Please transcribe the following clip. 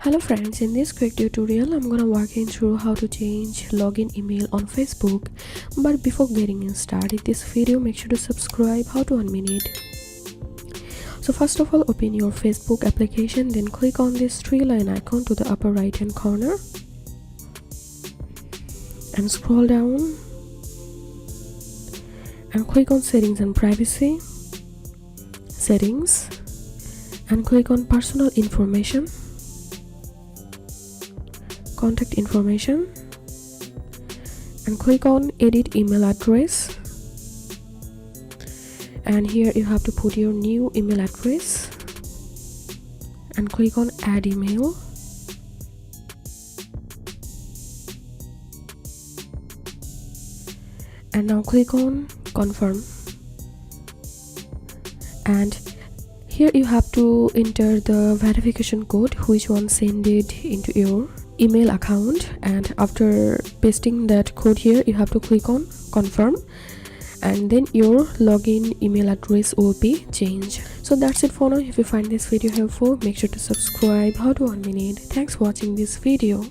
Hello friends, in this quick tutorial I'm gonna walk you through how to change login email on Facebook. But before getting started this video, make sure to subscribe. How to unmute it. So first of all, open your Facebook application, then click on this three line icon to the upper right hand corner and scroll down and click on settings and privacy, settings, and click on personal information, contact information, and click on edit email address. And here you have to put your new email address and click on add email. And now click on confirm. And here you have to enter the verification code which one send it into your email account, and after pasting that code here you have to click on confirm, and then your login email address will be changed. So that's it for now. If you find this video helpful, make sure to subscribe. How to unmute it. Thanks for watching this video.